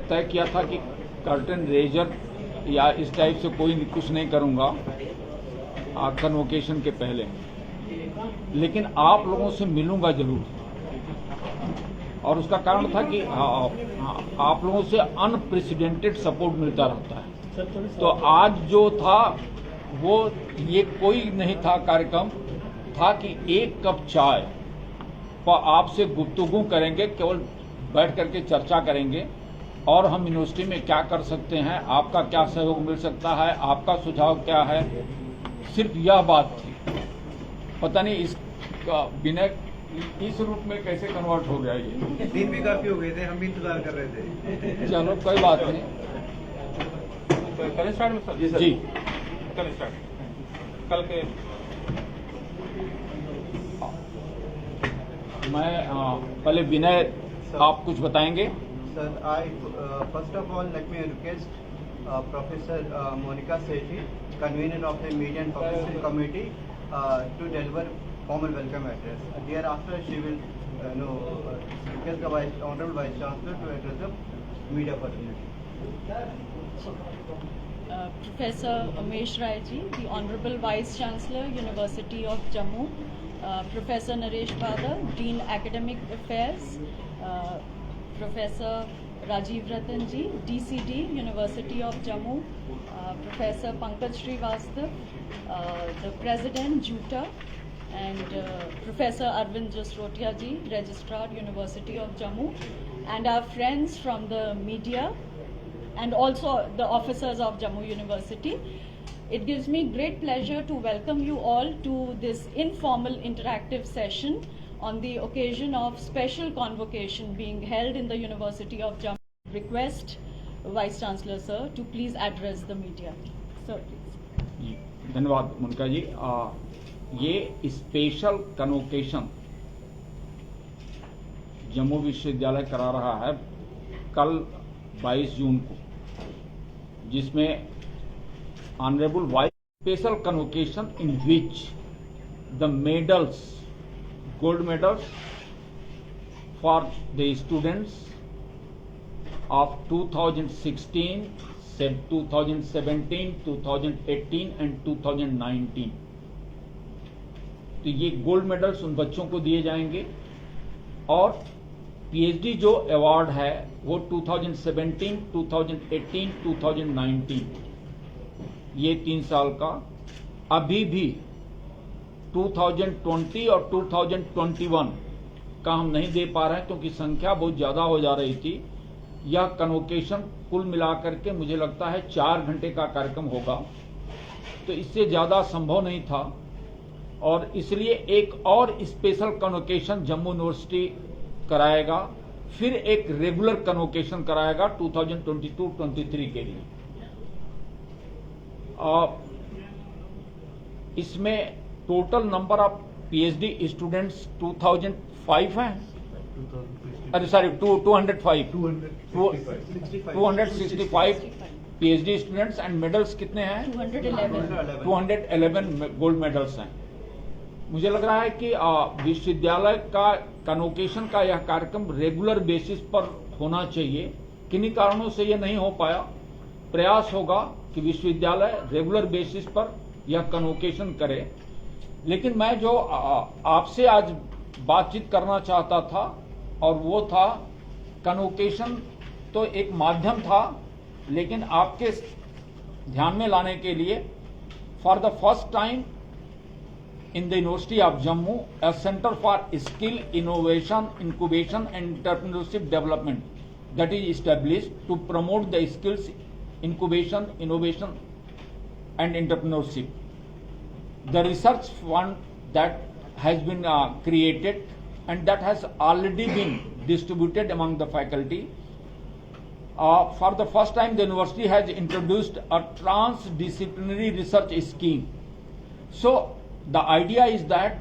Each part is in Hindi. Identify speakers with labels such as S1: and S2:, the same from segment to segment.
S1: तय किया था कि कर्टन रेजर या इस टाइप से कोई कुछ नहीं करूंगा कन्वोकेशन के पहले, लेकिन आप लोगों से मिलूंगा जरूर। और उसका कारण था कि आप लोगों से अनप्रेसिडेंटेड सपोर्ट मिलता रहता है। तो आज जो था वो ये कोई नहीं था कार्यक्रम, था कि एक कप चाय पर आपसे गुफ्तगू करेंगे, केवल बैठ करके चर्चा करेंगे और हम यूनिवर्सिटी में क्या कर सकते हैं, आपका क्या सहयोग मिल सकता है, आपका सुझाव क्या है, सिर्फ यह बात थी। पता नहीं इस विनय इस रूप में कैसे कन्वर्ट हो गया ये।
S2: दिन भी काफी हो गए थे, हम भी इंतजार कर रहे थे।
S1: चलो कोई बात नहीं।
S3: कल स्टार्ट में सर?
S1: जी
S3: कल स्टार्ट, कल के
S1: मैं पहले विनय आप कुछ बताएंगे।
S2: Sir, first of all, let me request Professor Monica Sethi, convener of the Media and Publicity Committee, to deliver formal welcome address. Thereafter, she will request the Honorable Vice Chancellor to address the media personality.
S4: Professor Umesh Rai ji, the Honorable Vice Chancellor, University of Jammu, Professor Naresh Badar, Dean Academic Affairs, Professor Rajiv Ratan ji, DCD, University of Jammu, Professor Pankaj Srivastav, the President, JUTA, and Professor Arvind Jasrotia ji, Registrar, University of Jammu, and our friends from the media, and also the officers of Jammu University. It gives me great pleasure to welcome you all to this informal interactive session on the occasion of special convocation being held in the University of Jammu. Request Vice Chancellor sir to please address the media. Sir, please.
S1: धन्यवाद मोनिका जी। ये स्पेशल कन्वोकेशन जम्मू विश्वविद्यालय करा रहा है कल 22 जून को, जिसमें honourable vice special convocation in which the medals, gold medals for the students of 2016, 2017, 2018 and 2019, तो ये गोल्ड मेडल्स उन बच्चों को दिए जाएंगे। और पीएचडी जो अवार्ड है वो 2017, 2018, 2019 ये 3 साल का, अभी भी 2020 और 2021 का हम नहीं दे पा रहे हैं क्योंकि संख्या बहुत ज्यादा हो जा रही थी। यह कन्वोकेशन कुल मिलाकर के मुझे लगता है 4 घंटे का कार्यक्रम होगा, तो इससे ज्यादा संभव नहीं था और इसलिए एक और स्पेशल कन्वोकेशन जम्मू यूनिवर्सिटी कराएगा, फिर एक रेगुलर कन्वोकेशन कराएगा 2022-23 के लिए। इसमें total number of PhD students 2005 हैं, अरे sorry 265 PhD students and medals कितने हैं? 211 गोल्ड मेडल्स हैं। मुझे लग रहा है कि विश्वविद्यालय का कन्वोकेशन का यह कार्यक्रम रेगुलर बेसिस पर होना चाहिए। किन्हीं कारणों से यह नहीं हो पाया, प्रयास होगा कि विश्वविद्यालय रेगुलर बेसिस पर यह कन्वोकेशन करे। लेकिन मैं जो आपसे आज बातचीत करना चाहता था और वो था, कन्वोकेशन तो एक माध्यम था, लेकिन आपके ध्यान में लाने के लिए for the first time in the University of Jammu, a center for skill, innovation, incubation and entrepreneurship development that is established to promote the skills, incubation, innovation and entrepreneurship. The research fund that has been created and that has already been distributed among the faculty. For the first time, the university has introduced a transdisciplinary research scheme. So the idea is that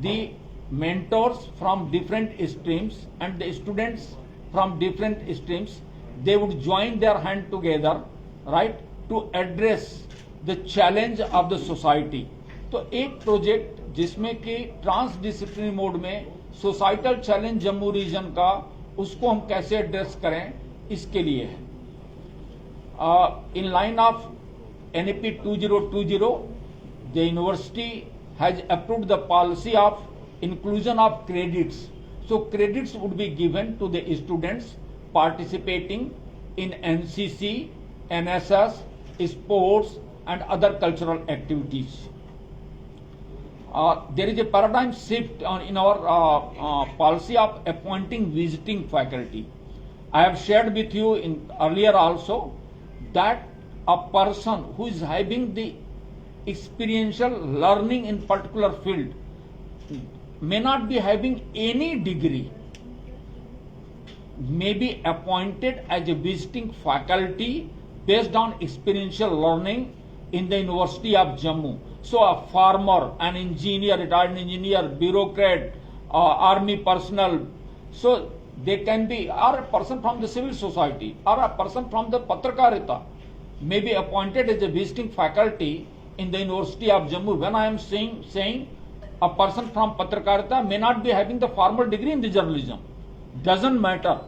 S1: the mentors from different streams and the students from different streams, they would join their hand together, right, to address the challenge of the society. तो एक प्रोजेक्ट जिसमें कि ट्रांसडिसिप्लिनरी मोड में सोसाइटल चैलेंज जम्मू रीजन का, उसको हम कैसे एड्रेस करें, इसके लिए है। In line of NEP 2020, the university has approved the policy of inclusion of credits. So credits would be given to the students participating in NCC, NSS, sports and other cultural activities. There is a paradigm shift in our policy of appointing visiting faculty. I have shared with you earlier also that a person who is having the experiential learning in particular field may not be having any degree, may be appointed as a visiting faculty based on experiential learning in the University of Jammu. So a farmer, an engineer, retired engineer, bureaucrat, army personnel, so they can be, or a person from the civil society, or a person from the Patrakarita may be appointed as a visiting faculty in the University of Jammu. When I am saying a person from Patrakarita may not be having the formal degree in the journalism, doesn't matter,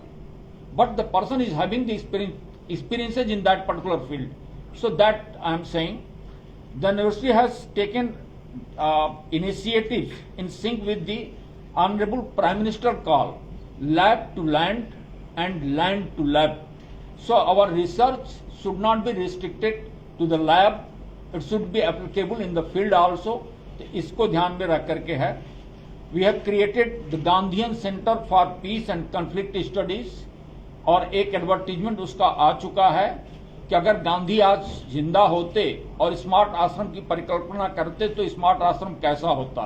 S1: but the person is having the experiences in that particular field. So that I am saying, the university has taken initiatives in sync with the Honorable Prime Minister call, lab to land and land to lab. So our research should not be restricted to the lab, it should be applicable in the field also. तो इसको ध्यान में रख करके है, we have created the Gandhian Center for Peace and Conflict Studies, और एक एडवर्टीजमेंट उसका आ चुका है कि अगर गांधी आज जिंदा होते और स्मार्ट आश्रम की परिकल्पना करते तो स्मार्ट आश्रम कैसा होता,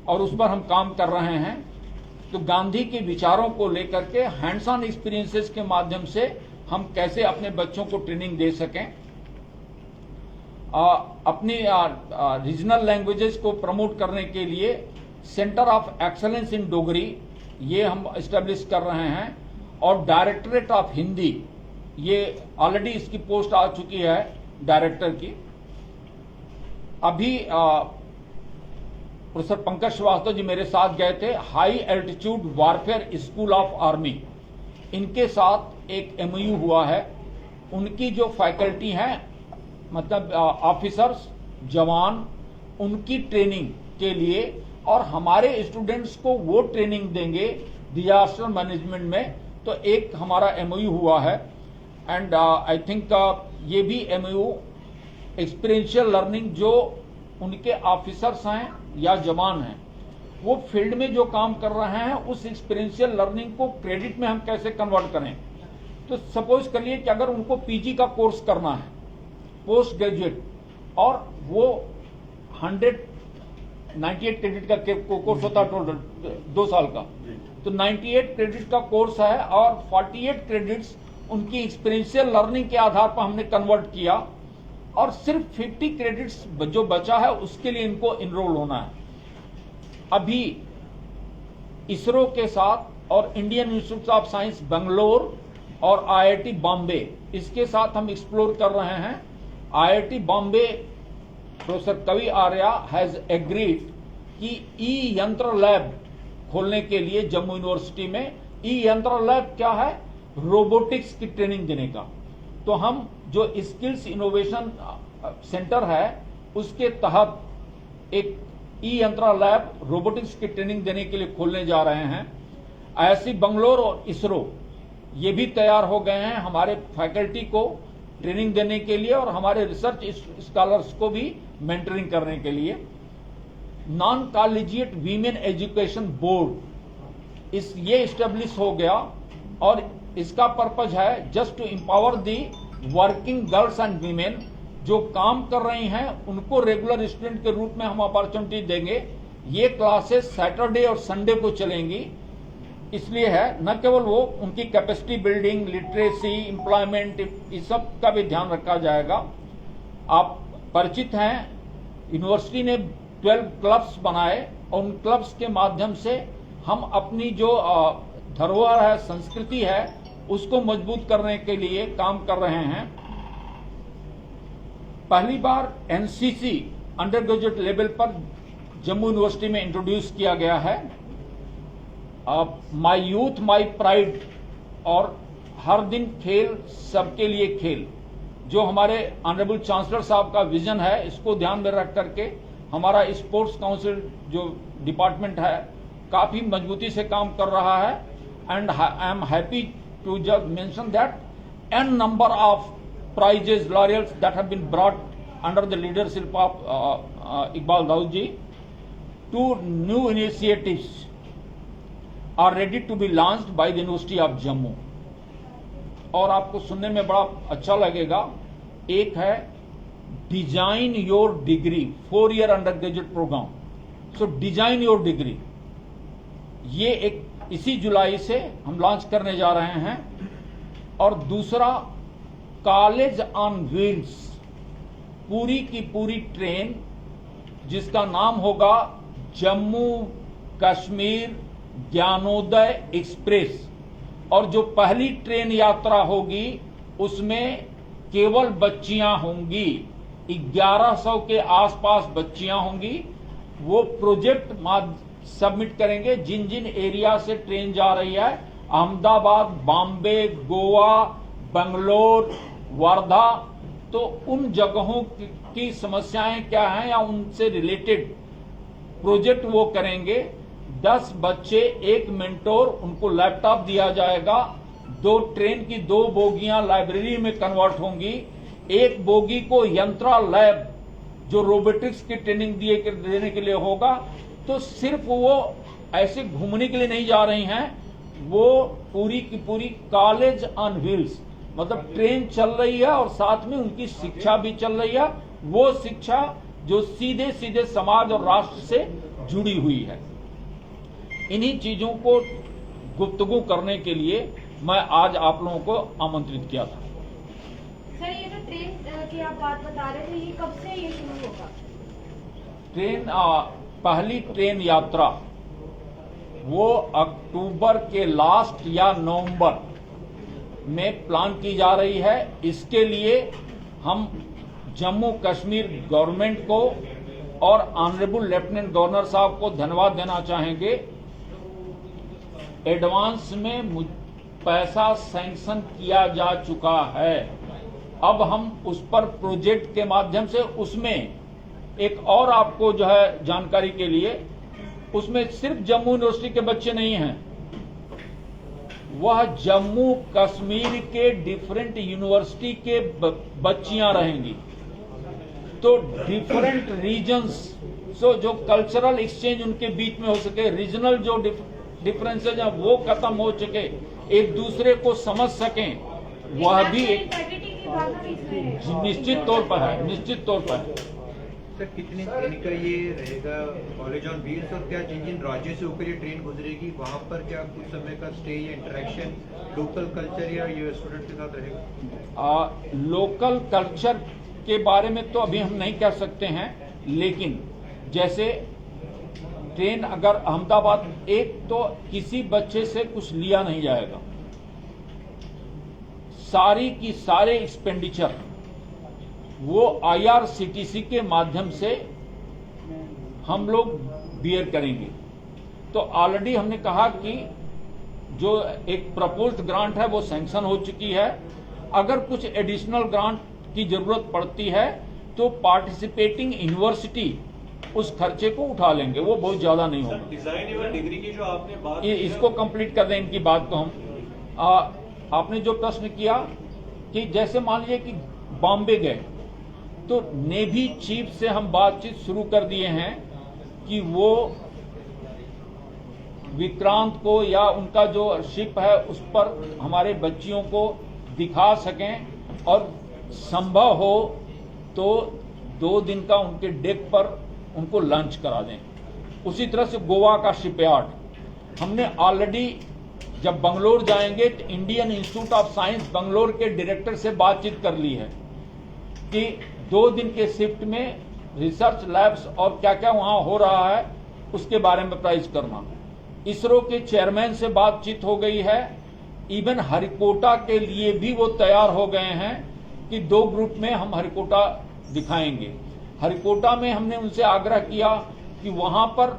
S1: और उस पर हम काम कर रहे हैं। तो गांधी के विचारों को लेकर के हैंड्स ऑन एक्सपीरियंसेस के माध्यम से हम कैसे अपने बच्चों को ट्रेनिंग दे सकें, अपनी रीजनल लैंग्वेजेस को प्रमोट करने के लिए सेंटर ऑफ एक्सेलेंस इन डोगरी ये हम एस्टेब्लिश कर रहे हैं, और डायरेक्टरेट ऑफ हिंदी ये ऑलरेडी इसकी पोस्ट आ चुकी है डायरेक्टर की। अभी प्रोफेसर पंकज श्रीवास्तव जी मेरे साथ गए थे high altitude warfare school of army, इनके साथ एक एमओयू हुआ है। उनकी जो फैकल्टी हैं, मतलब ऑफिसर्स, जवान, उनकी ट्रेनिंग के लिए, और हमारे स्टूडेंट्स को वो ट्रेनिंग देंगे डिजास्टर मैनेजमेंट में। तो एक हमारा एमओयू हुआ है, एंड आई थिंक ये भी एमओयू एक्सपीरियंशियल लर्निंग जो उनके ऑफिसर्स हैं या जवान हैं वो फील्ड में जो काम कर रहे हैं उस एक्सपीरियंशियल लर्निंग को क्रेडिट में हम कैसे कन्वर्ट करें। तो सपोज करिए कि अगर उनको पीजी का कोर्स करना है, पोस्ट ग्रेजुएट, और वो 198 क्रेडिट का कोर्स होता है टोटल 2 साल का, तो 98 क्रेडिट का कोर्स है और 48 क्रेडिट्स उनकी एक्सपीरियंशियल लर्निंग के आधार पर हमने कन्वर्ट किया, और सिर्फ 50 क्रेडिट्स जो बचा है उसके लिए इनको इनरोल होना है। अभी इसरो के साथ और Indian institute of science Bangalore और आईआईटी बॉम्बे, इसके साथ हम एक्सप्लोर कर रहे हैं। आईआईटी बॉम्बे प्रोफेसर कवि आर्या हैज एग्रीड कि ई यंत्र लैब खोलने के लिए जम्मू यूनिवर्सिटी में। ई यंत्र लैब क्या है? रोबोटिक्स की ट्रेनिंग देने का। तो हम जो स्किल्स इनोवेशन सेंटर है उसके तहत एक ई यंत्र लैब रोबोटिक्स की ट्रेनिंग देने के लिए खोलने जा रहे हैं। आईआईटी बंगलोर और इसरो ये भी तैयार हो गए हैं हमारे फैकल्टी को ट्रेनिंग देने के लिए और हमारे रिसर्च स्कॉलर्स को भी मेंटरिंग करने के लिए। Non collegiate women education board ये एस्टेब्लिश हो गया, और इसका पर्पज है just to empower the working girls and women. जो काम कर रही हैं उनको रेगुलर स्टूडेंट के रूप में हम अपॉर्चुनिटी देंगे। ये क्लासेस सैटरडे और संडे को चलेंगी, इसलिए है न केवल वो उनकी कैपेसिटी बिल्डिंग, लिटरेसी, एम्प्लॉयमेंट, इस सब का भी ध्यान रखा जाएगा। आप परिचित हैं, यूनिवर्सिटी ने 12 क्लब्स बनाए और उन क्लब्स के माध्यम से हम अपनी जो धरोहर है, संस्कृति है, उसको मजबूत करने के लिए काम कर रहे हैं। पहली बार एनसीसी अंडर ग्रेजुएट लेवल पर जम्मू यूनिवर्सिटी में इंट्रोड्यूस किया गया है। माई यूथ माई प्राइड और हर दिन खेल, सबके लिए खेल, जो हमारे ऑनरेबल चांसलर साहब का विजन है, इसको ध्यान में रख करके हमारा स्पोर्ट्स काउंसिल जो डिपार्टमेंट है काफी मजबूती से काम कर रहा है। And I am happy to just mention that an number of prizes, laurels that have been brought under the leadership of Iqbal Daud ji. 2 new initiatives are ready to be launched by the University of Jammu. और आपको सुनने में बड़ा अच्छा लगेगा। एक है design your degree 4-year undergraduate programme. So design your degree, ये एक इसी जुलाई से हम लॉन्च करने जा रहे हैं। और दूसरा कॉलेज ऑन व्हील्स, पूरी की पूरी ट्रेन जिसका नाम होगा जम्मू कश्मीर ज्ञानोदय एक्सप्रेस। और जो पहली ट्रेन यात्रा होगी उसमें केवल बच्चियां होंगी, 1100 के आसपास बच्चियां होंगी। वो प्रोजेक्ट सबमिट करेंगे जिन जिन एरिया से ट्रेन जा रही है, अहमदाबाद, बॉम्बे, गोवा, बंगलोर, वर्धा, तो उन जगहों की समस्याएं क्या हैं या उनसे रिलेटेड प्रोजेक्ट वो करेंगे। 10 बच्चे, 1 मेंटोर, उनको लैपटॉप दिया जाएगा। 2 ट्रेन की 2 बोगियां लाइब्रेरी में कन्वर्ट होंगी। 1 बोगी को यंत्रा लैब जो रोबोटिक्स की ट्रेनिंग देने के लिए होगा। तो सिर्फ वो ऐसे घूमने के लिए नहीं जा रही हैं, वो पूरी की पूरी कॉलेज ऑन व्हील्स, मतलब ट्रेन चल रही है और साथ में उनकी शिक्षा भी चल रही है। वो शिक्षा जो सीधे सीधे समाज और राष्ट्र से जुड़ी हुई है। इन्हीं चीजों को गुफ्तगू करने के लिए मैं आज आप लोगों को आमंत्रित किया था।
S5: सर, ये जो ट्रेन की आप बात बता रहे थे, ये कब से ये शुरू होगा?
S1: ट्रेन पहली ट्रेन यात्रा वो अक्टूबर के लास्ट या नवंबर में प्लान की जा रही है। इसके लिए हम जम्मू कश्मीर गवर्नमेंट को और ऑनरेबल लेफ्टिनेंट गवर्नर साहब को धन्यवाद देना चाहेंगे। एडवांस में पैसा सैंक्शन किया जा चुका है। अब हम उस पर प्रोजेक्ट के माध्यम से, उसमें एक और आपको जो है जानकारी के लिए, उसमें सिर्फ जम्मू यूनिवर्सिटी के बच्चे नहीं हैं, वह जम्मू कश्मीर के डिफरेंट यूनिवर्सिटी के बच्चियां रहेंगी। तो डिफरेंट रीजन्स, सो जो कल्चरल एक्सचेंज उनके बीच में हो सके, रीजनल जो डिफरेंसेज हैं वो खत्म हो चुके, एक दूसरे को समझ सकें, वह भी एक निश्चित तौर पर है, निश्चित तौर पर है।
S2: सर, कितने दिन का ये रहेगा कॉलेज ऑन व्हील्स, और क्या जिन जिन राज्यों से होकर ये ट्रेन गुजरेगी वहाँ पर क्या कुछ समय का स्टे या इंटरेक्शन लोकल कल्चर या ये स्टूडेंट के साथ रहेगा?
S1: लोकल कल्चर के बारे में तो अभी हम नहीं कह सकते हैं, लेकिन जैसे ट्रेन अगर अहमदाबाद, एक तो किसी बच्चे से कुछ लिया नहीं जाएगा, सारी की सारे एक्सपेंडिचर वो IRCTC के माध्यम से हम लोग बियर करेंगे। तो ऑलरेडी हमने कहा कि जो एक प्रपोज्ड ग्रांट है वो सैंक्शन हो चुकी है। अगर कुछ एडिशनल ग्रांट की जरूरत पड़ती है तो पार्टिसिपेटिंग यूनिवर्सिटी उस खर्चे को उठा लेंगे, वो बहुत ज्यादा नहीं होगा।
S3: डिजाइन योर डिग्री की जो आपने बात,
S1: इसको कंप्लीट कर दें इनकी बात को हम। आपने जो प्रश्न किया कि जैसे मान लीजिए कि बॉम्बे गए, तो नेवी चीफ से हम बातचीत शुरू कर दिए हैं कि वो विक्रांत को या उनका जो शिप है उस पर हमारे बच्चियों को दिखा सकें, और संभव हो तो 2 दिन का उनके डेक पर उनको लंच करा दें। उसी तरह से गोवा का शिपयार्ड हमने ऑलरेडी, जब बंगलोर जाएंगे तो Indian institute of science Bangalore के डायरेक्टर से बातचीत कर ली है कि 2 दिन के शिफ्ट में रिसर्च लैब्स और क्या क्या वहां हो रहा है उसके बारे में प्राइज करना। इसरो के चेयरमैन से बातचीत हो गई है। इवन हरिकोटा के लिए भी वो तैयार हो गए हैं कि 2 ग्रुप में हम हरिकोटा दिखाएंगे। हरिकोटा में हमने उनसे आग्रह किया कि वहां पर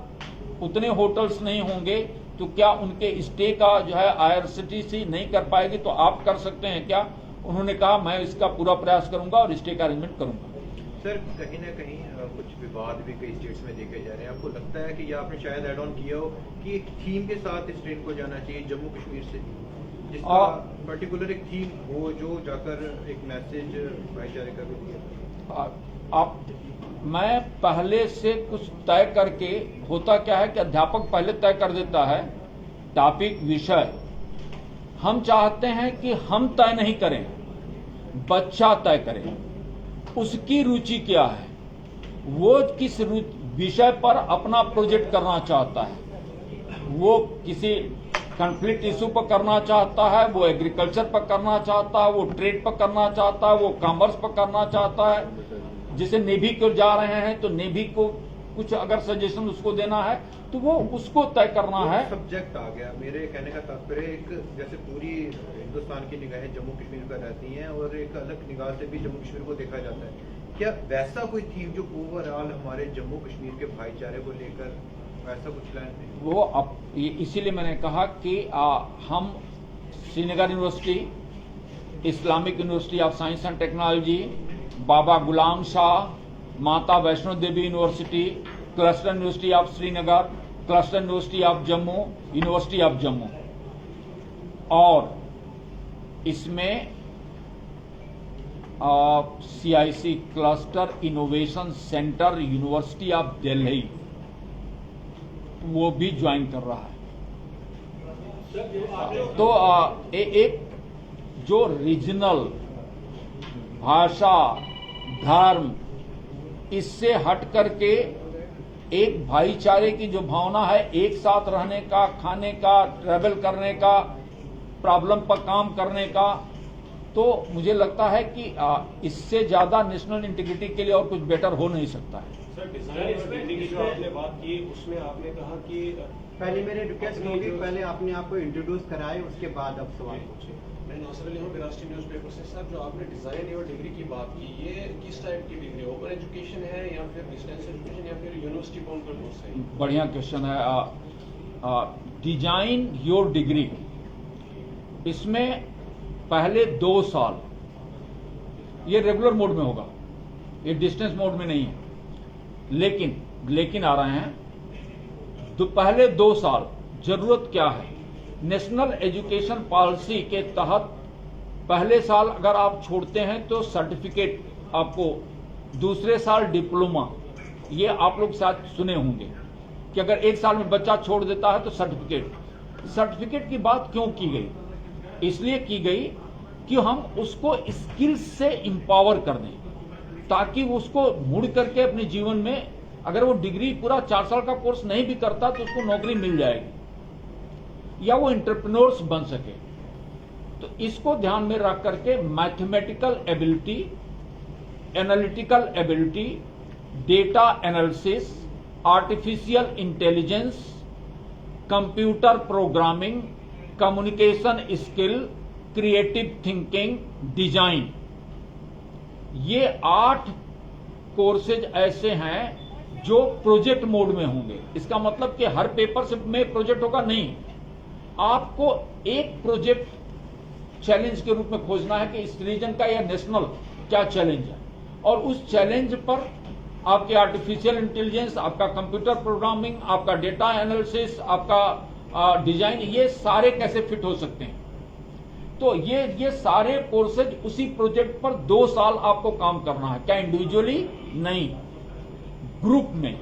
S1: उतने होटल्स नहीं होंगे, तो क्या उनके स्टे का जो है IRCTC नहीं कर पाएगी तो आप कर सकते हैं क्या? उन्होंने कहा मैं इसका पूरा प्रयास करूंगा और स्टे का अरेंजमेंट करूंगा।
S6: सर कहीं ना कहीं कुछ विवाद भी कई स्टेट्स में देखे जा रहे हैं, आपको लगता है कि ये आपने शायद ऐड ऑन किया हो कि एक थीम के साथ इस ट्रेन को जाना चाहिए जम्मू कश्मीर से, जिसका पर्टिकुलर एक थीम हो जो जाकर एक मैसेज भाईचारे का भी दिया?
S1: मैं पहले से कुछ तय करके, होता क्या है कि अध्यापक पहले तय कर देता है टॉपिक विषय, हम चाहते हैं कि हम तय नहीं करें, बच्चा तय करे उसकी रुचि क्या है, वो किस विषय पर अपना प्रोजेक्ट करना चाहता है, वो किसी कॉन्फ्लिक्ट इशू पर करना चाहता है, वो एग्रीकल्चर पर करना चाहता है, वो ट्रेड पर करना चाहता है, वो कॉमर्स पर करना चाहता है। जैसे नेवी को जा रहे हैं तो नेवी को कुछ अगर सजेशन उसको देना है तो वो उसको तय करना है।
S6: सब्जेक्ट आ गया, मेरे कहने का तात्पर्य एक जैसे पूरी हिंदुस्तान की निगाहें जम्मू कश्मीर पर रहती हैं और एक अलग निगाह से भी जम्मू कश्मीर को देखा जाता है, क्या वैसा कोई थीम जो ओवरऑल हमारे जम्मू कश्मीर के भाईचारे को लेकर वैसा कुछ प्लान नहीं? वो
S1: अब इसीलिए मैंने कहा कि हम Srinagar university, Islamic University of Science and Technology, Baba Ghulam Shah, Mata Vaishno Devi university, cluster university of Srinagar, cluster university of Jammu, university of Jammu, और इसमें CIC cluster innovation centre university of Delhi वो भी ज्वाइन कर रहा है। तो एक जो रीजनल भाषा, धर्म, इससे हट करके एक भाईचारे की जो भावना है, एक साथ रहने का, खाने का, ट्रैवल करने का, प्रॉब्लम पर काम करने का, तो मुझे लगता है कि इससे ज्यादा नेशनल इंटीग्रिटी के लिए और कुछ बेटर हो नहीं सकता है।
S3: सर डिजाइन की जो आपने बात की उसमें आपने कहा कि
S2: पहले मेरे रिक्वेस्ट होगी, पहले अपने आप को इंट्रोड्यूस कराए, उसके बाद अब सवाल पूछे।
S3: मैं नासिर अली हूँ राष्ट्रीय न्यूज़पेपर से। सर जो आपने डिजाइन और डिग्री की बात की, ये किस टाइप की डिग्री, ओपन एजुकेशन है या फिर डिस्टेंस एजुकेशन या फिर यूनिवर्सिटी बाउंड कोर्स है?
S1: बढ़िया क्वेश्चन है। डिजाइन योर डिग्री, इसमें पहले 2 साल ये रेगुलर मोड में होगा, ये डिस्टेंस मोड में नहीं है, लेकिन आ रहे हैं तो पहले 2 साल जरूरत क्या है, नेशनल एजुकेशन पॉलिसी के तहत पहले साल अगर आप छोड़ते हैं तो सर्टिफिकेट आपको, दूसरे साल डिप्लोमा, ये आप लोग शायद सुने होंगे कि अगर 1 साल में बच्चा छोड़ देता है तो सर्टिफिकेट की बात क्यों की गई? इसलिए की गई कि हम उसको स्किल्स से इंपावर कर दें, ताकि उसको मुड़ करके अपने जीवन में, अगर वो डिग्री पूरा 4 साल का कोर्स नहीं भी करता तो उसको नौकरी मिल जाएगी या वो एंटरप्रेन्योर्स बन सके। तो इसको ध्यान में रख करके mathematical ability, analytical ability, data analysis, artificial intelligence, computer programming, communication skill, creative thinking, design, ये 8 कोर्सेज ऐसे हैं जो प्रोजेक्ट मोड में होंगे। इसका मतलब कि हर पेपर से में प्रोजेक्ट होगा नहीं, आपको एक प्रोजेक्ट चैलेंज के रूप में खोजना है कि इस रीजन का या नेशनल क्या चैलेंज है, और उस चैलेंज पर आपके आर्टिफिशियल इंटेलिजेंस, आपका कंप्यूटर प्रोग्रामिंग, आपका डेटा एनालिसिस, आपका डिजाइन, ये सारे कैसे फिट हो सकते हैं। तो ये सारे कोर्सेज उसी प्रोजेक्ट पर 2 साल आपको काम करना है, क्या इंडिविजुअली नहीं, ग्रुप में।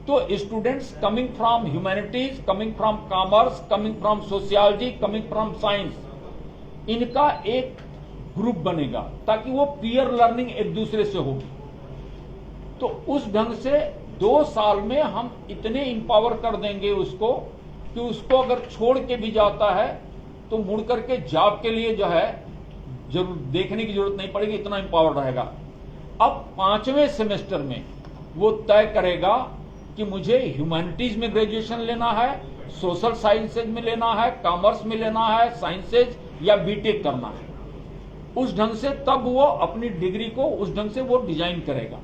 S1: तो students coming from humanities, coming from commerce, coming from sociology, coming from science, इनका एक ग्रुप बनेगा ताकि वो पीयर लर्निंग एक दूसरे से होगी। तो उस ढंग से 2 साल में हम इतने इंपावर कर देंगे उसको कि उसको अगर छोड़ के भी जाता है तो मुड़ करके जॉब के लिए जो है जरूर देखने की जरूरत नहीं पड़ेगी, इतना इंपावर रहेगा। अब 5वें सेमेस्टर में वो तय करेगा कि मुझे ह्यूमैनिटीज में ग्रेजुएशन लेना है, सोशल साइंसेज में लेना है, कॉमर्स में लेना है, साइंसेज या बीटेक करना है। उस ढंग से तब वो अपनी डिग्री को उस ढंग से वो डिजाइन करेगा।